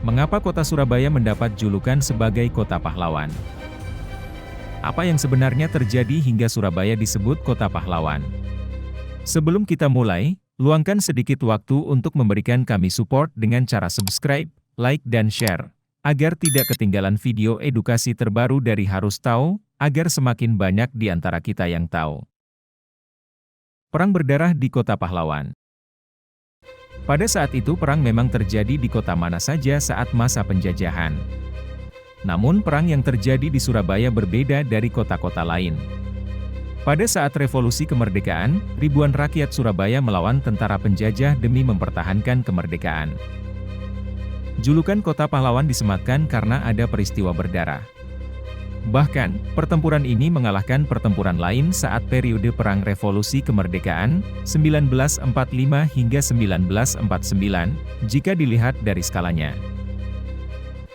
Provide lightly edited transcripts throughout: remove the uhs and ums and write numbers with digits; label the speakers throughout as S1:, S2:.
S1: Mengapa kota Surabaya mendapat julukan sebagai kota pahlawan? Apa yang sebenarnya terjadi hingga Surabaya disebut kota pahlawan? Sebelum kita mulai, luangkan sedikit waktu untuk memberikan kami support dengan cara subscribe, like dan share, agar tidak ketinggalan video edukasi terbaru dari Harus Tahu, agar semakin banyak di antara kita yang tahu. Perang berdarah di Kota Pahlawan. Pada saat itu perang memang terjadi di kota mana saja saat masa penjajahan. Namun perang yang terjadi di Surabaya berbeda dari kota-kota lain. Pada saat revolusi kemerdekaan, ribuan rakyat Surabaya melawan tentara penjajah demi mempertahankan kemerdekaan. Julukan kota pahlawan disematkan karena ada peristiwa berdarah. Bahkan, pertempuran ini mengalahkan pertempuran lain saat periode Perang Revolusi Kemerdekaan, 1945 hingga 1949, jika dilihat dari skalanya.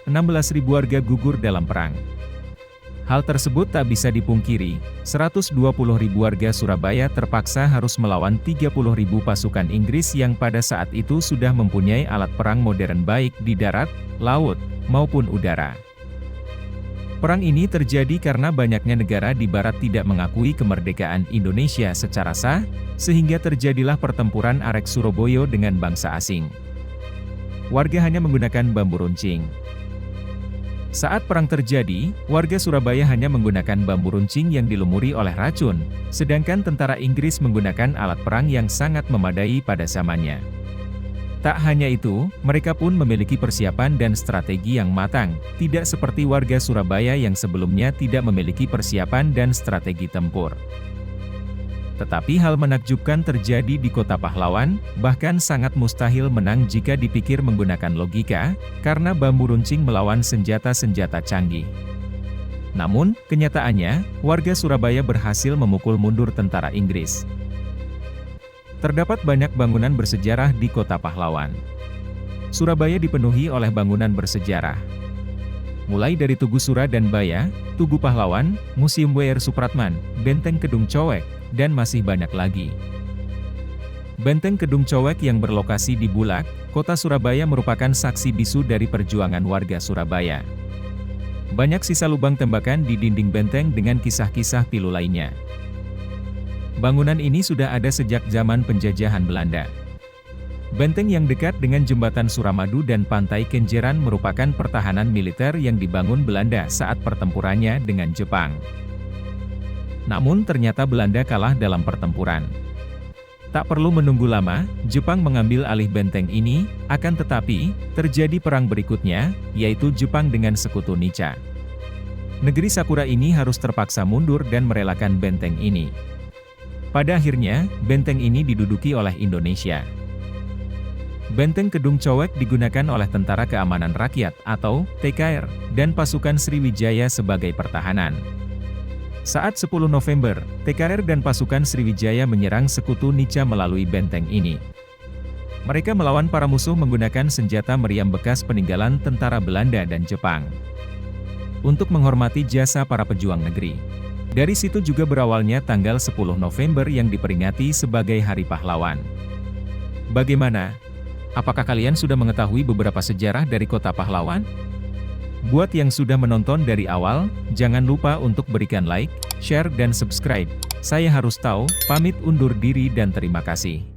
S1: 16.000 warga gugur dalam perang. Hal tersebut tak bisa dipungkiri, 120.000 warga Surabaya terpaksa harus melawan 30.000 pasukan Inggris yang pada saat itu sudah mempunyai alat perang modern baik di darat, laut, maupun udara. Perang ini terjadi karena banyaknya negara di barat tidak mengakui kemerdekaan Indonesia secara sah, sehingga terjadilah pertempuran Arek Suroboyo dengan bangsa asing. Warga hanya menggunakan bambu runcing. Saat perang terjadi, warga Surabaya hanya menggunakan bambu runcing yang dilumuri oleh racun, sedangkan tentara Inggris menggunakan alat perang yang sangat memadai pada zamannya. Tak hanya itu, mereka pun memiliki persiapan dan strategi yang matang, tidak seperti warga Surabaya yang sebelumnya tidak memiliki persiapan dan strategi tempur. Tetapi hal menakjubkan terjadi di Kota Pahlawan, bahkan sangat mustahil menang jika dipikir menggunakan logika, karena bambu runcing melawan senjata-senjata canggih. Namun, kenyataannya, warga Surabaya berhasil memukul mundur tentara Inggris. Terdapat banyak bangunan bersejarah di Kota Pahlawan. Surabaya dipenuhi oleh bangunan bersejarah. Mulai dari Tugu Sura dan Baya, Tugu Pahlawan, Museum W.R. Supratman, Benteng Kedung Cowek, dan masih banyak lagi. Benteng Kedung Cowek yang berlokasi di Bulak, Kota Surabaya merupakan saksi bisu dari perjuangan warga Surabaya. Banyak sisa lubang tembakan di dinding benteng dengan kisah-kisah pilu lainnya. Bangunan ini sudah ada sejak zaman penjajahan Belanda. Benteng yang dekat dengan jembatan Suramadu dan Pantai Kenjeran merupakan pertahanan militer yang dibangun Belanda saat pertempurannya dengan Jepang. Namun ternyata Belanda kalah dalam pertempuran. Tak perlu menunggu lama, Jepang mengambil alih benteng ini, akan tetapi, terjadi perang berikutnya, yaitu Jepang dengan sekutu Nica. Negeri Sakura ini harus terpaksa mundur dan merelakan benteng ini. Pada akhirnya, benteng ini diduduki oleh Indonesia. Benteng Kedung Cowek digunakan oleh Tentara Keamanan Rakyat atau TKR dan pasukan Sriwijaya sebagai pertahanan. Saat 10 November, TKR dan pasukan Sriwijaya menyerang sekutu Nica melalui benteng ini. Mereka melawan para musuh menggunakan senjata meriam bekas peninggalan tentara Belanda dan Jepang. Untuk menghormati jasa para pejuang negeri. Dari situ juga berawalnya tanggal 10 November yang diperingati sebagai Hari Pahlawan. Bagaimana? Apakah kalian sudah mengetahui beberapa sejarah dari Kota Pahlawan? Buat yang sudah menonton dari awal, jangan lupa untuk berikan like, share dan subscribe. Saya Harus Tahu, pamit undur diri dan terima kasih.